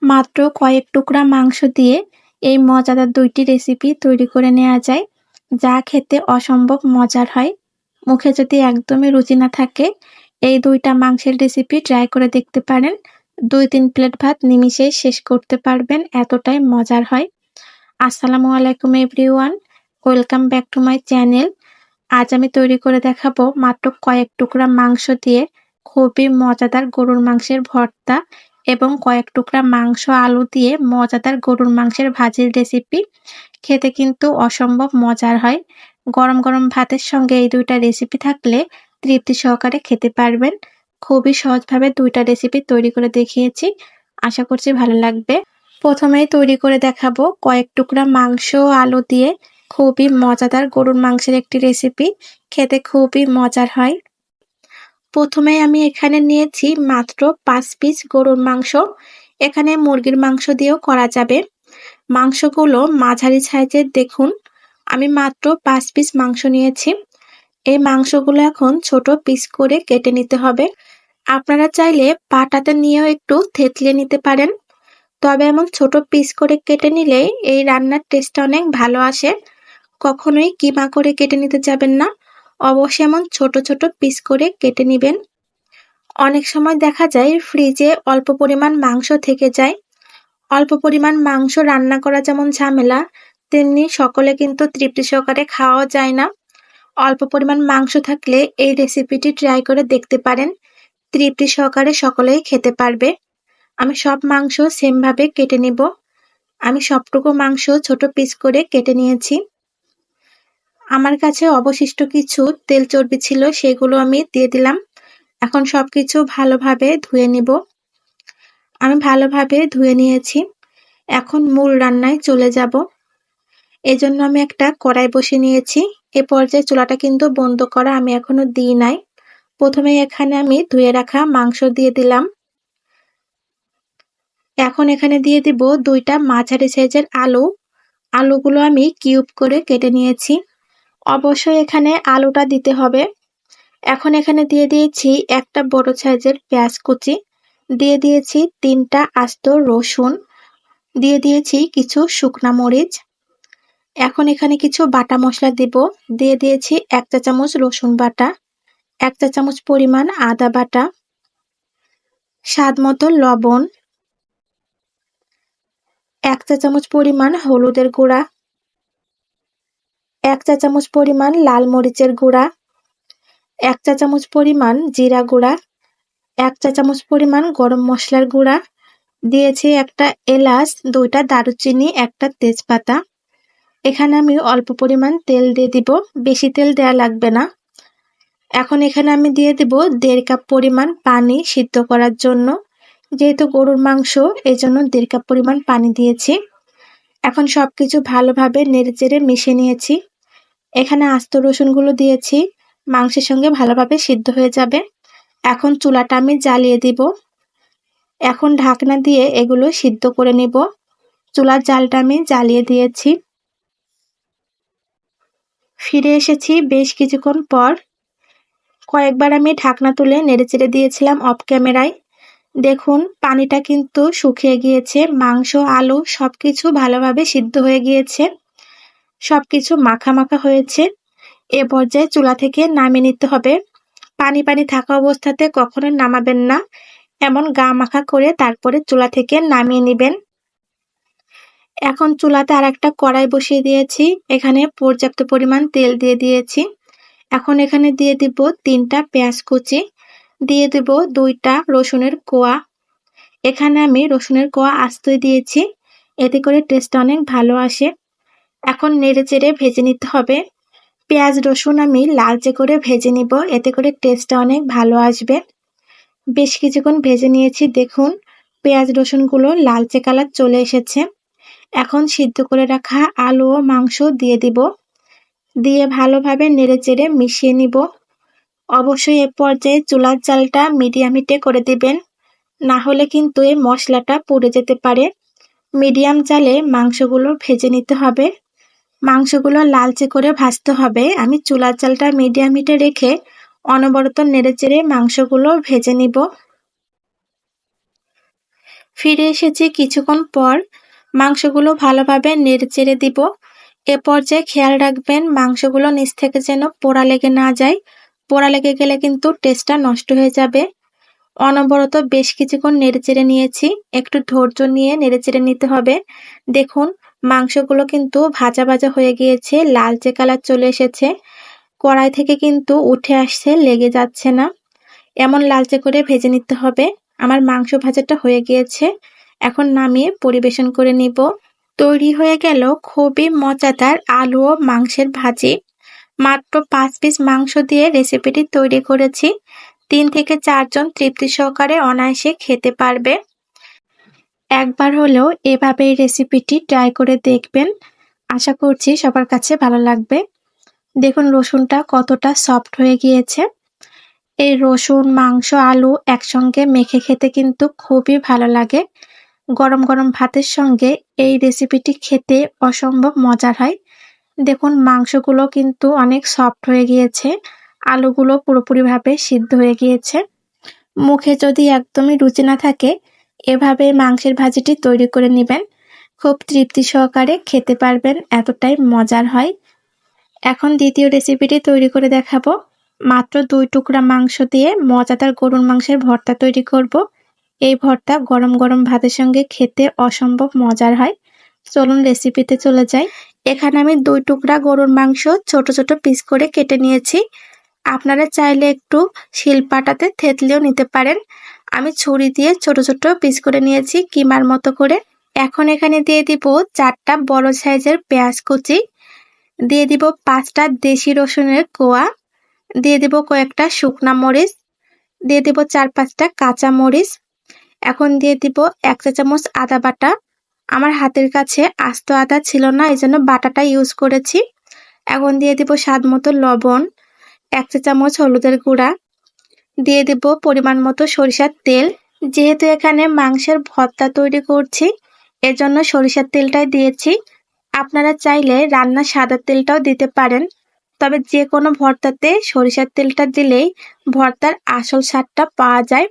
মাত্র কয়েক টুকরা মাংস দিয়ে এই মজাদার ২ টি রেসিপি তৈরি করে নেওয়া যায়, যা খেতে অসম্ভব মজার হয়। মুখে যদি একদমই রুচি না থাকে, এই ২ টা মাংসের রেসিপি ট্রাই করে দেখতে পারেন। ২-৩ প্লেট ভাত নিমিষেই শেষ করতে পারবেন, এতটাই মজার হয়। আসসালামু আলাইকুম everyone, welcome back to my channel. আজ আমি তৈরি করে দেখাবো মাত্র কয়েক টুকরা মাংস দিয়ে খুবই মজাদার গরুর মাংসের ভর্তা এবং কয়েক টুকরা মাংস আলু দিয়ে মজাদার গরুর মাংসের ভাজির রেসিপি। খেতে কিন্তু অসম্ভব মজার হয়। গরম গরম ভাতের সঙ্গে এই ২ টা রেসিপি থাকলে তৃপ্তি সহকারে খেতে পারবেন। খুবই সহজভাবে ২ টা রেসিপি তৈরি করে দেখিয়েছি। আশা করছি ভালো লাগবে। প্রথমেই তৈরি করে দেখাবো কয়েক টুকরা মাংস ও আলু দিয়ে খুবই মজাদার গরুর মাংসের একটি রেসিপি। খেতে খুবই মজার হয়। প্রথমে আমি এখানে নিয়েছি মাত্র ৫ পিস গরুর মাংস। এখানে মুরগির মাংস দিয়েও করা যাবে। মাংসগুলো মাঝারি সাইজের দেখুন। আমি মাত্র ৫ পিস মাংস নিয়েছি। এই মাংসগুলো এখন ছোট পিস করে কেটে নিতে হবে। আপনারা চাইলে পাটাতে নিয়েও একটু থেতলে নিতে পারেন। তবে এমন ছোট পিস করে কেটে নিলে এই রান্নার টেস্টটা অনেক ভালো আসে। কখনোই কিমা করে কেটে নিতে যাবেন না। অবশ্যই এমন ছোট ছোট পিস করে কেটে নিবেন। অনেক সময় দেখা যায় ফ্রিজে অল্প পরিমাণ মাংস থেকে যায়। অল্প পরিমাণ মাংস রান্না করা যেমন ঝামেলা, তেমনি সকলে কিন্তু তৃপ্তি সহকারে খাওয়াও যায় না। অল্প পরিমাণ মাংস থাকলে এই রেসিপিটি ট্রাই করে দেখতে পারেন। তৃপ্তি সহকারে সকলেই খেতে পারবে। আমি সব মাংস সেম ভাবে কেটে নিব। আমি সবটুকু মাংস ছোট পিস করে কেটে নিয়েছি। আমার কাছে অবশিষ্ট কিছু তেল চর্বি ছিল, সেগুলো আমি দিয়ে দিলাম। এখন সবকিছু ভালোভাবে ধুয়ে নিব। আমি ভালোভাবে ধুয়ে নিয়েছি। এখন মূল রান্নায় চলে যাব। এজন্য আমি একটা কড়াই বসিয়ে নিয়েছি। এ পর্যায়ে চুলাটা কিন্তু বন্ধ করা আমি এখনো দিই নাই। প্রথমেই এখানে আমি ধুয়ে রাখা মাংস দিয়ে দিলাম। এখন এখানে দিয়ে দিব ২ টা মাঝারি সাইজের আলু। আলুগুলো আমি কিউব করে কেটে নিয়েছি। অবশ্যই এখানে আলুটা দিতে হবে। এখন এখানে দিয়ে দিয়েছি একটা বড় সাইজের পেঁয়াজ কুচি, দিয়ে দিয়েছি ৩ টা আস্ত রসুন, দিয়ে দিয়েছি কিছু শুকনা মরিচ। এখন এখানে কিছু বাটা মশলা দিব। দিয়ে দিয়েছি ১ চা চামচ রসুন বাটা, ১ চা চামচ পরিমাণ আদা বাটা, স্বাদ মতো লবণ, ১ চা চামচ পরিমাণ হলুদের গুঁড়া, ১ চা চামচ পরিমাণ লাল মরিচের গুঁড়া, ১ চা চামচ পরিমাণ জিরা গুঁড়া, ১ চা চামচ পরিমাণ গরম মশলার গুঁড়া, দিয়েছি একটা এলাচ, ২ টা দারুচিনি, একটা তেজপাতা। এখানে আমি অল্প পরিমাণ তেল দিয়ে দিব, বেশি তেল দেয়া লাগবে না। এখন এখানে আমি দিয়ে দিব ১.৫ কাপ পরিমাণ পানি সিদ্ধ করার জন্য। যেহেতু গরুর মাংস, এজন্য ১.৫ কাপ পরিমাণ পানি দিয়েছি। এখন সবকিছু ভালোভাবে নেড়েচেড়ে মিশিয়ে নিয়েছি। এখানে আস্ত রসুনগুলো দিয়েছি, মাংসের সঙ্গে ভালোভাবে সিদ্ধ হয়ে যাবে। এখন চুলাটা আমি জ্বালিয়ে দিব। এখন ঢাকনা দিয়ে এগুলো সিদ্ধ করে নিব। চুলার জালটা আমি জ্বালিয়ে দিয়েছি। ফিরে এসেছি বেশ কিছুক্ষণ পর। কয়েকবার আমি ঢাকনা তুলে নেড়েচেড়ে দিয়েছিলাম অফ ক্যামেরায়। দেখুন পানিটা কিন্তু শুকিয়ে গিয়েছে। মাংস, আলু সবকিছু ভালোভাবে সিদ্ধ হয়ে গিয়েছে। সবকিছু মাখা মাখা হয়েছে। এ পর্যায়ে চুলা থেকে নামিয়ে নিতে হবে। পানি পানি থাকা অবস্থাতে কখনোই নামাবেন না। এমন গা মাখা করে তারপরে চুলা থেকে নামিয়ে নিবেন। এখন চুলাতে আরেকটা কড়াই বসিয়ে দিয়েছি। এখানে পর্যাপ্ত পরিমাণ তেল দিয়ে দিয়েছি। এখন এখানে দিয়ে দিব ৩ টা পেঁয়াজ কুচি, দিয়ে দিব ২ টা রসুনের কোয়া। এখানে আমি রসুনের কোয়া আস্তই দিয়েছি, এতে করে টেস্টটা অনেক ভালো আসে। এখন নেড়েচেড়ে ভেজে নিতে হবে। পেঁয়াজ রসুন আমি লালচে করে ভেজে নিব, এতে করে টেস্টটা অনেক ভালো আসবে। বেশ কিছুক্ষণ ভেজে নিয়েছি, দেখুন পেঁয়াজ রসুনগুলো লালচে কালার চলে এসেছে। এখন সিদ্ধ করে রাখা আলু ও মাংস দিয়ে দিব। দিয়ে ভালোভাবে নেড়েচেড়ে মিশিয়ে নিব। অবশ্যই এ পর্যায়ে চুলার জালটা মিডিয়াম হিটে করে দিবেন, না হলে কিন্তু এই মশলাটা পুড়ে যেতে পারে। মিডিয়াম জালে মাংসগুলো ভেজে নিতে হবে। মাংসগুলো লালচে করে ভাজতে হবে। আমি চুলার জালটা মিডিয়াম হিটে রেখে অনবরত নেড়েচেড়ে মাংসগুলো ভেজে নিব। ফিরে এসেছি কিছুক্ষণ পর। মাংসগুলো ভালোভাবে নেড়েচেড়ে দিব। এ পর্যায়ে খেয়াল রাখবেন মাংসগুলো নিচ থেকে যেন পোড়া লেগে না যায়। পোড়া লেগে গেলে কিন্তু টেস্টটা নষ্ট হয়ে যাবে। অনবরত বেশ কিছুক্ষণ নেড়েচেড়ে নিয়েছি। একটু ধৈর্য নিয়ে নেড়েচেড়ে নিতে হবে। দেখুন মাংসগুলো কিন্তু ভাজা ভাজা হয়ে গিয়েছে, লালচে কালার চলে এসেছে। কড়াই থেকে কিন্তু উঠে আসছে, লেগে যাচ্ছে না। এমন লালচে করে ভেজে নিতে হবে। আমার মাংস ভাজাটা হয়ে গিয়েছে। এখন নামিয়ে পরিবেশন করে নিব। তৈরি হয়ে গেল খুবই মজাদার আলু ও মাংসের ভাজি। মাত্র 5 পিস মাংস দিয়ে রেসিপিটি তৈরি করেছি। 3 থেকে 4 জন তৃপ্তি সহকারে অনায়াসে খেতে পারবে। একবার হলেও এভাবে এই রেসিপিটি ট্রাই করে দেখবেন। আশা করছি সবার কাছে ভালো লাগবে। দেখুন রসুনটা কতটা সফট হয়ে গিয়েছে। এই রসুন, মাংস, আলু একসঙ্গে মেখে খেতে কিন্তু খুবই ভালো লাগে। গরম গরম ভাতের সঙ্গে এই রেসিপিটি খেতে অসম্ভব মজার হয়। দেখুন মাংসগুলো কিন্তু অনেক সফট হয়ে গিয়েছে। আলুগুলো পুরোপুরিভাবে সিদ্ধ হয়ে গিয়েছে। মুখে যদি একদমই রুচি না থাকে, এভাবে মাংসের ভাজিটি তৈরি করে নিবেন। খুব তৃপ্তি সহকারে খেতে পারবেন, এতটাই মজার হয়। এখন দ্বিতীয় রেসিপিটি তৈরি করে দেখাবো। মাত্র 2 টুকরা মাংস দিয়ে মজাদার গরুর মাংসের ভর্তা তৈরি করব। এই ভর্তা গরম গরম ভাতের সঙ্গে খেতে অসম্ভব মজার হয়। চলুন রেসিপিতে চলে যাই। এখানে আমি 2 টুকরা গরুর মাংস ছোট ছোট পিস করে কেটে নিয়েছি। আপনারা চাইলে একটু শিলপাটাতে থেতলেও নিতে পারেন। আমি ছুরি দিয়ে ছোট ছোট পিস করে নিয়েছি কিমার মতো করে। এখন এখানে দিয়ে দিব 4টা বড় সাইজের পেঁয়াজ কুচি, দিয়ে দিব 5টা দেশি রসুনের কোয়া, দিয়ে দিব কয়েকটা শুকনা মরিচ, দিয়ে দিব 4-5টা কাঁচা মরিচ। এখন দিয়ে দিব 1 চা চামচ আদা বাটা। আমার হাতের কাছে আস্ত আদা ছিল না, এজন্য বাটাটা ইউজ করেছি। এখন দিয়ে দিব স্বাদ মতো লবণ, 1 চা চামচ হলুদের গুঁড়া, দিয়ে দিব পরিমাণ মতো সরিষার তেল। যেহেতু এখানে মাংসের ভর্তা তৈরি করছি, এজন্য সরিষার তেলটাই দিয়েছি। আপনারা চাইলে রান্নার সাদা তেলটাও দিতে পারেন, তবে যে কোনো ভর্তাতে সরিষার তেলটা দিলেই ভর্তার আসল স্বাদটা পাওয়া যায়।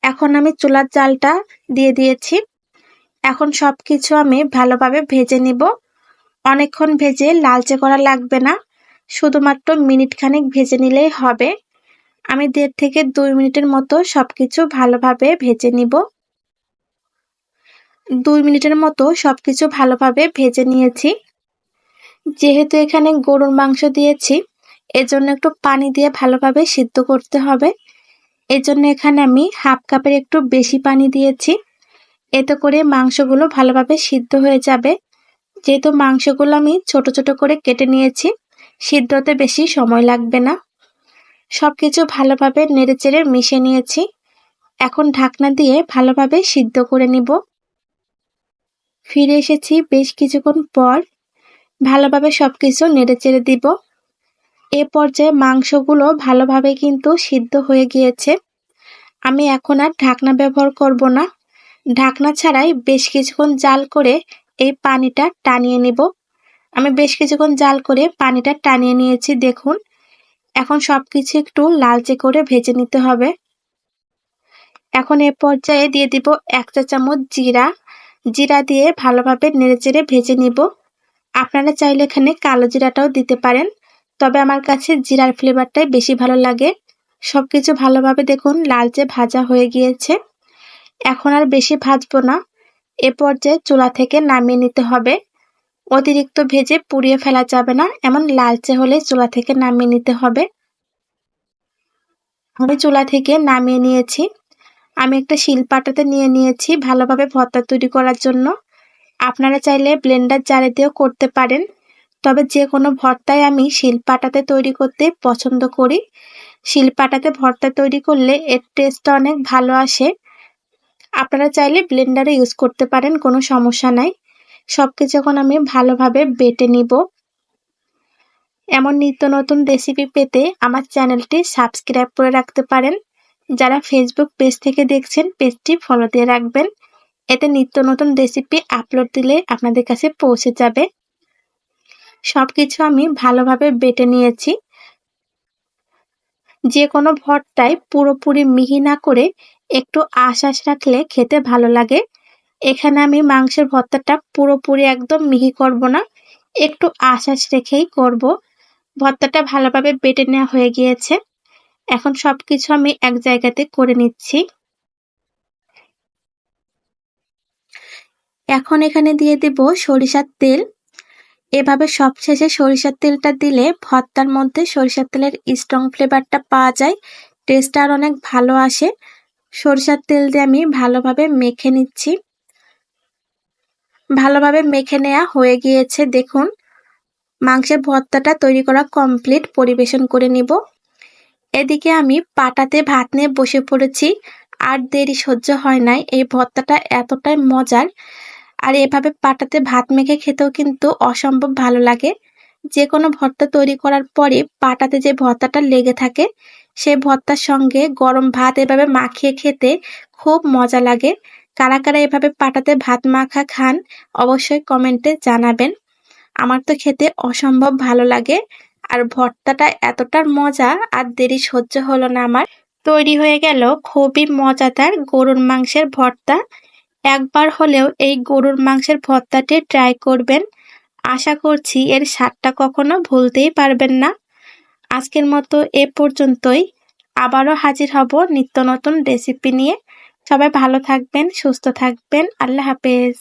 এখন আমি চুলার জালটা দিয়ে দিয়েছি। এখন সবকিছু আমি ভালোভাবে ভেজে নিব। অনেকক্ষণ ভেজে লালচে করা লাগবে না, শুধুমাত্র মিনিট খানেক ভেজে নিলেই হবে। আমি 1.5 থেকে 2 মিনিটের মতো সবকিছু ভালোভাবে ভেজে নিব। 2 মিনিটের মতো সবকিছু ভালোভাবে ভেজে নিয়েছি। যেহেতু এখানে গরুর মাংস দিয়েছি, এজন্য একটু পানি দিয়ে ভালোভাবে সিদ্ধ করতে হবে। এজন্য এখানে আমি 1/2 কাপের একটু বেশি পানি দিয়েছি। এতে করে মাংসগুলো ভালোভাবে সিদ্ধ হয়ে যাবে। যেহেতু মাংসগুলো আমি ছোট ছোট করে কেটে নিয়েছি, সিদ্ধ হতে বেশি সময় লাগবে না। সবকিছু ভালোভাবে নেড়েচেড়ে মিশিয়ে নিয়েছি। এখন ঢাকনা দিয়ে ভালোভাবে সিদ্ধ করে নিব। ফিরে এসেছি বেশ কিছুক্ষণ পর। ভালোভাবে সবকিছু নেড়েচেড়ে দিব। এ পর্যায়ে মাংসগুলো ভালোভাবে কিন্তু সিদ্ধ হয়ে গিয়েছে। আমি এখন আর ঢাকনা ব্যবহার করব না। ঢাকনা ছাড়াই বেশ কিছুক্ষণ জাল করে এই পানিটা টানিয়ে নিব। আমি বেশ কিছুক্ষণ জাল করে পানিটা টানিয়ে নিয়েছি, দেখুন। এখন সবকিছু একটু লালচে করে ভেজে নিতে হবে। এখন এ পর্যায়ে দিয়ে দিব 1 চা চামচ জিরা। জিরা দিয়ে ভালোভাবে নেড়েচেড়ে ভেজে নিব। আপনারা চাইলে এখানে কালো জিরাটাও দিতে পারেন, তবে আমার কাছে জিরার ফ্লেভারটাই বেশি ভালো লাগে। সবকিছু ভালোভাবে দেখুন লালচে ভাজা হয়ে গিয়েছে। এখন আর বেশি ভাজবো না। এ পর্যায়ে চুলা থেকে নামিয়ে নিতে হবে। অতিরিক্ত ভেজে পুড়িয়ে ফেলা যাবে না, এমন লালচে হলে চুলা থেকে নামিয়ে নিতে হবে। আমি চুলা থেকে নামিয়ে নিয়েছি। আমি একটা শিলপাটাতে নিয়ে নিয়েছি ভালোভাবে ভর্তা তৈরি করার জন্য। আপনারা চাইলে ব্লেন্ডার জারে দিয়েও করতে পারেন, তবে যে কোনো ভর্তাই আমি শিলপাটাতে তৈরি করতে পছন্দ করি। শিলপাটাতে ভর্তা তৈরি করলে এর টেস্টটা অনেক ভালো আসে। আপনারা চাইলে ব্লেন্ডারে ইউজ করতে পারেন, কোনো সমস্যা নাই। সবকিছু এখন আমি ভালোভাবে বেটে নিব। এমন নিত্য নতুন রেসিপি পেতে আমার চ্যানেলটি সাবস্ক্রাইব করে রাখতে পারেন। যারা ফেসবুক পেজ থেকে দেখছেন, পেজটি ফলো দিয়ে রাখবেন। এতে নিত্য নতুন রেসিপি আপলোড দিলে আপনাদের কাছে পৌঁছে যাবে। সবকিছু আমি ভালোভাবে বেটে নিয়েছি। যে কোনো ভর্তায় পুরোপুরি মিহি না করে একটু আঁশ রাখলে খেতে ভালো লাগে। এখানে আমি মাংসের ভর্তাটা পুরোপুরি একদম মিহি করব না, একটু আঁশ রেখেই করব। ভর্তাটা ভালোভাবে বেটে নেওয়া হয়ে গিয়েছে। এখন সবকিছু আমি এক জায়গাতে করে নিচ্ছি। এখন এখানে দিয়ে দেব সরিষার তেল। এভাবে সবশেষে সরিষার তেলটা দিলে ভর্তার মধ্যে সরিষার তেলের স্ট্রং ফ্লেভারটা পাওয়া যায়, টেস্টটা আর অনেক ভালো আসে। সরিষার তেল দিয়ে আমি ভালোভাবে মেখে নিচ্ছি। ভালোভাবে মেখে নেওয়া হয়ে গিয়েছে। দেখুন, মাংসের ভর্তাটা তৈরি করা কমপ্লিট। পরিবেশন করে নিব। এদিকে আমি পাটাতে ভাত নিয়ে বসে পড়েছি। আর দেরি সহ্য হয় নাই। এই ভর্তাটা এতটাই মজার, আর এভাবে পাটাতে ভাত মেখে খেতেও কিন্তু অসম্ভব ভালো লাগে। যে কোনো ভর্তা তৈরি করার পরে পাটাতে যে ভর্তাটা লেগে থাকে, সেই ভর্তার সঙ্গে গরম ভাত এভাবে মাখিয়ে খেতে খুব মজা লাগে। কারা কারা এভাবে পাটাতে ভাত মাখা খান অবশ্যই কমেন্টে জানাবেন। আমার তো খেতে অসম্ভব ভালো লাগে। আর ভর্তাটা এতটার মজা, আর দেরি সহ্য হলো না আমার। তৈরি হয়ে গেল খুবই মজাদার গরুর মাংসের ভর্তা। একবার হলেও এই গরুর মাংসের ভর্তাটি ট্রাই করবেন। আশা করছি এর স্বাদটা কখনো ভুলতেই পারবেন না। আজকের মতো এ পর্যন্তই। আবারও হাজির হব নিত্য নতুন রেসিপি নিয়ে। সবাই ভালো থাকবেন, সুস্থ থাকবেন। আল্লাহ হাফেজ।